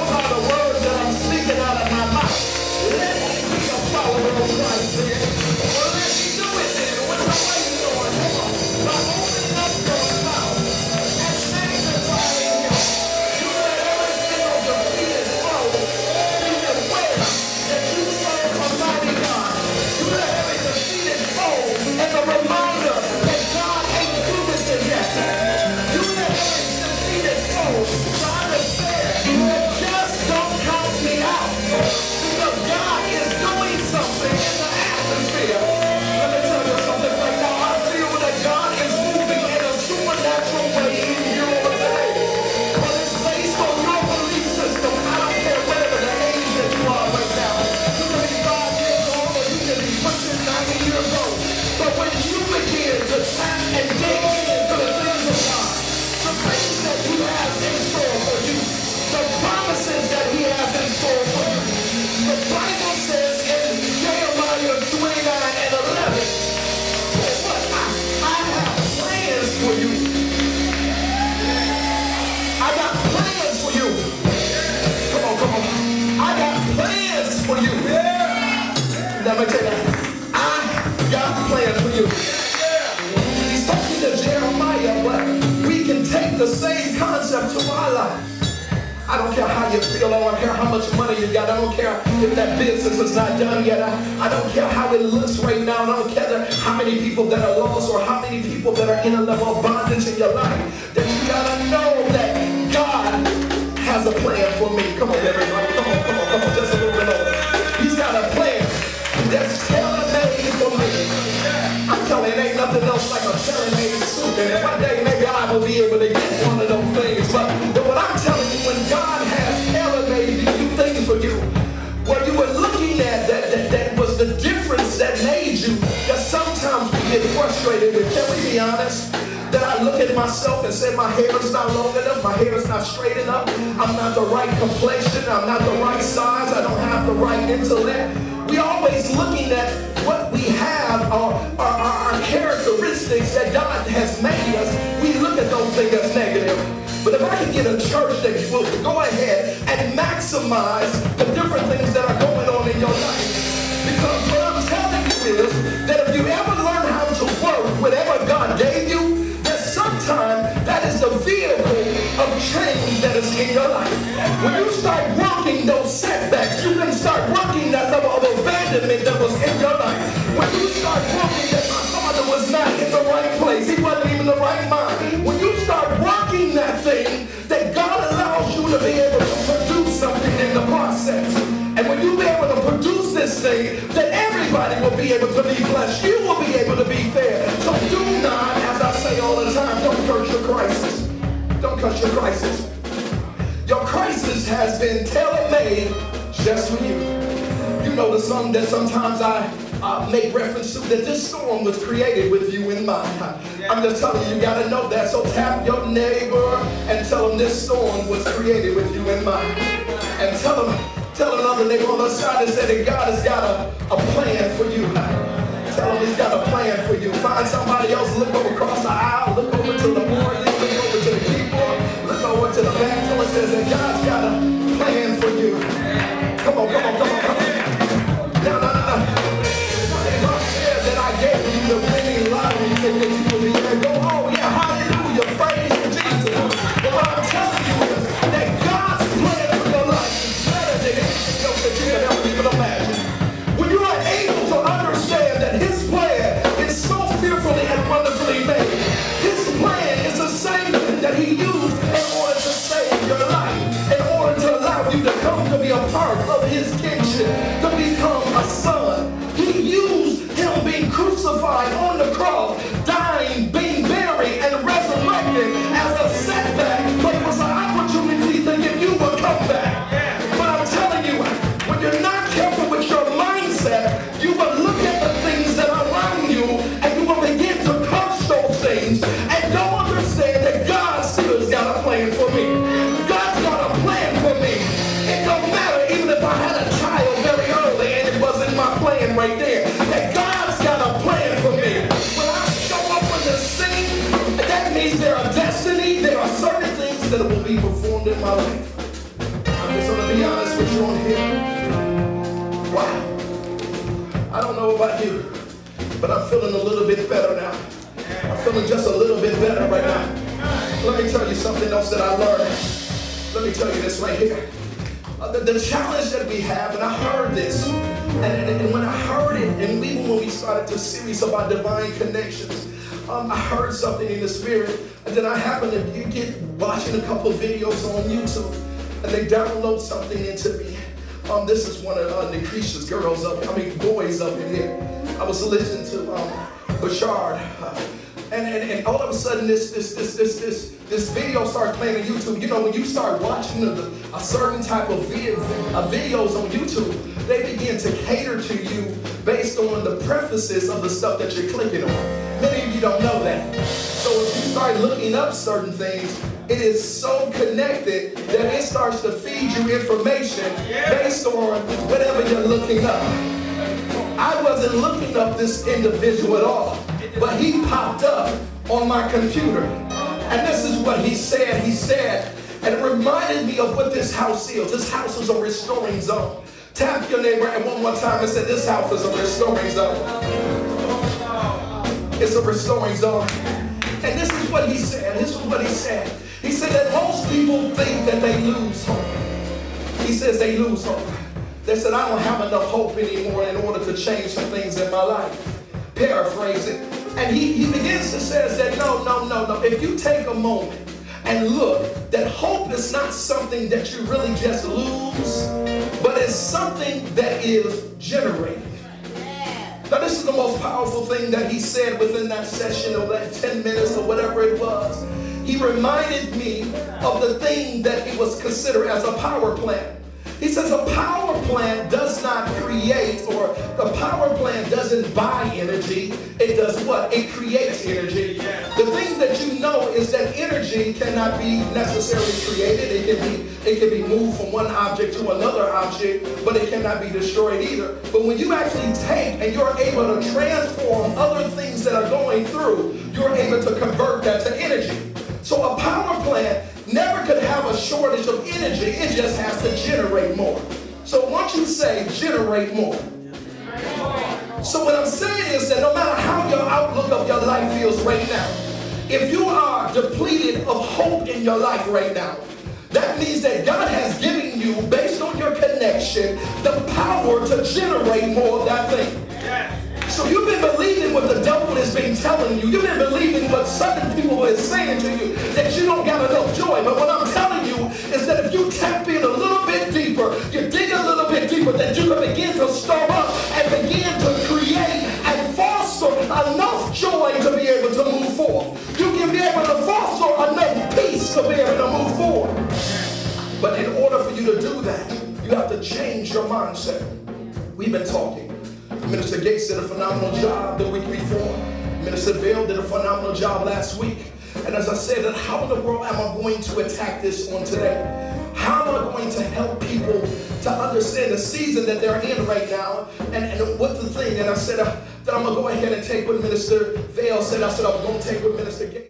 by the words that I'm speaking out of my mouth. Let me be a follower of Christ then. Well, let me do it then. What's the way you doing? Come on. By opening up your mouth and magnifying Him. You let everything of the feet flow. You can wear that you serve a mighty God. You let every defeated foe and the reminder that God ain't through with it yet. You let every defeated foe try to say, just don't count me out. Because God is doing something in the atmosphere. Let me tell you something right now. I feel that God is moving in a supernatural way in you today. But it's based on your belief system. I don't care whatever the age that you are right now. You can be 5 years old or you can be pushing 90 years old. But when you begin to tap and dig into the things of God, the things that He has in store for you, the promises that He has in store for you, the Bible says in Jerimiah 29:11, what I have plans for you. I got plans for you. Come on, come on. I got plans for you. Let me tell you, I got plans for you. He's talking to Jeremiah, but we can take the same concept to our life. I don't care how you feel. I don't care how much money you got. I don't care if that business is not done yet. I don't care how it looks right now. I don't care how many people that are lost or how many people that are in a level of bondage in your life. That you got to know that God has a plan for me. Come on, everybody. Come on, come on, come on. Just a little bit over. He's got a plan that's tailor-made for me. I'm telling you, it ain't nothing else like a tailor-made suit. And one day maybe I will be able to get one of those things. But what I'm telling you, when God has tailor-made these things for you, what you were looking at, that was the difference that made you, that sometimes we get frustrated with. Can we be honest? That I look at myself and say my hair is not long enough, my hair is not straight enough, I'm not the right complexion, I'm not the right size, I don't have the right intellect. We always looking at what we have, our characteristics that God has made us. We look at those things as negative. But if I can get a church that will go ahead and maximize the different things that are going on in your life. Because what I'm telling you is that if you ever learn how to work whatever God gave you, that sometimes that is the vehicle of change that is in your life. When you start working those setbacks, you can start working that level of abandonment that was in your life. When you start working that my father was not in the right place, he wasn't even in the right mind. When you start working that thing, that God allows you to be able to produce something in the process. And when you be able to produce this thing, then everybody will be able to be blessed. You will be able to be fair. So do not, as I say all the time, don't curse your crisis. Don't curse your crisis. Your crisis has been tailor-made just for you. You know the song that sometimes I make reference to, that this storm was created with you in mind. I'm just telling you, you got to know that. So tap your neighbor and tell them this storm was created with you in mind. And tell another neighbor on the side and say that God has got a plan for you. Tell him He's got a plan for you. Find somebody else, look over across the aisle, look over to the morning, look over to the keyboard, look over to the back door and says that God's got a plan for you. Come on, come on, come on, come on. No. God said that I gave you the winning lottery ticket. You will be able to go, oh yeah, hallelujah, praise Jesus. But what I'm telling you is that God's plan for your life is better than anything else that you can ever even imagine. When you are able to understand that His plan is so fearfully and wonderfully made, His plan is the same that He used in order to save your life, in order to allow you to come to be a part of His kinship, to become a son. He used Him being crucified on the cross, dying, being buried, and resurrected as a setback, but it was an opportunity to give you a comeback. But I'm telling you, when you're not careful with your mindset, you will look at the things that are around you and you will begin to curse those things and don't understand that God still's got a plan for me. God's got a plan for me. It don't matter even if I had a child very early and it wasn't my plan right there. That God's got a plan for me. When I show up on the preacher on here. Wow. I don't know about you, but I'm feeling a little bit better now. I'm feeling just a little bit better right now. Let me tell you something else that I learned. Let me tell you this right here. The challenge that we have, and I heard this, and when I heard it, and even when we started the series about divine connections, I heard something in the spirit, and then I happened to get watching a couple of videos on YouTube, and they download something into me. This is one of Nikisha's boys up in here. I was listening to Bashard, and all of a sudden this video started playing on YouTube. You know, when you start watching a certain type of videos on YouTube, they begin to cater to you based on the prefaces of the stuff that you're clicking on. Many of you don't know that. So if you start looking up certain things, it is so connected that it starts to feed you information based on whatever you're looking up. I wasn't looking up this individual at all, but he popped up on my computer. And this is what he said. He said, and it reminded me of what this house is. This house is a restoring zone. Tap your neighbor and one more time and say, this house is a restoring zone. It's a restoring zone. And this is what he said. This is what he said. He said that most people think that they lose hope. He says they lose hope. They said, I don't have enough hope anymore in order to change some things in my life. Paraphrase it. And he begins to say that no. If you take a moment and look, that hope is not something that you really just lose, but it's something that is generated. Now, this is the most powerful thing that he said within that session of that 10 minutes or whatever it was. He reminded me of the thing that it was considered as a power plant. He says a power plant does not create, or the power plant doesn't buy energy. It does what? It creates energy. The thing that you know is that energy cannot be necessarily created. It can be moved from one object to another object, but it cannot be destroyed either. But when you actually take and you're able to transform other things that are going through, you're able to convert that to energy. So a power plant never could have a shortage of energy. It just has to generate more. So once you say generate more. So what I'm saying is that no matter how your outlook of your life feels right now, if you are depleted of hope in your life right now, that means that God has given you, based on your connection, the power to generate more of that thing. So you've been believing what the devil has been telling you. You've been believing what certain people are saying to you, that you don't got enough joy. But what I'm telling you is that if you tap in a little bit deeper, you dig a little bit deeper, that you can begin to stir up and begin to create and foster enough joy to be able to move forward. You can be able to foster enough peace to be able to move forward. But in order for you to do that, you have to change your mindset. We've been talking. Minister Gates did a phenomenal job the week before. Minister Bell did a phenomenal job last week. And as I said, that how in the world am I going to attack this on today? How am I going to help people to understand the season that they're in right now and what the thing? And I said that I'm going to go ahead and take what Minister Vale said. I said I was going to take what Minister Gates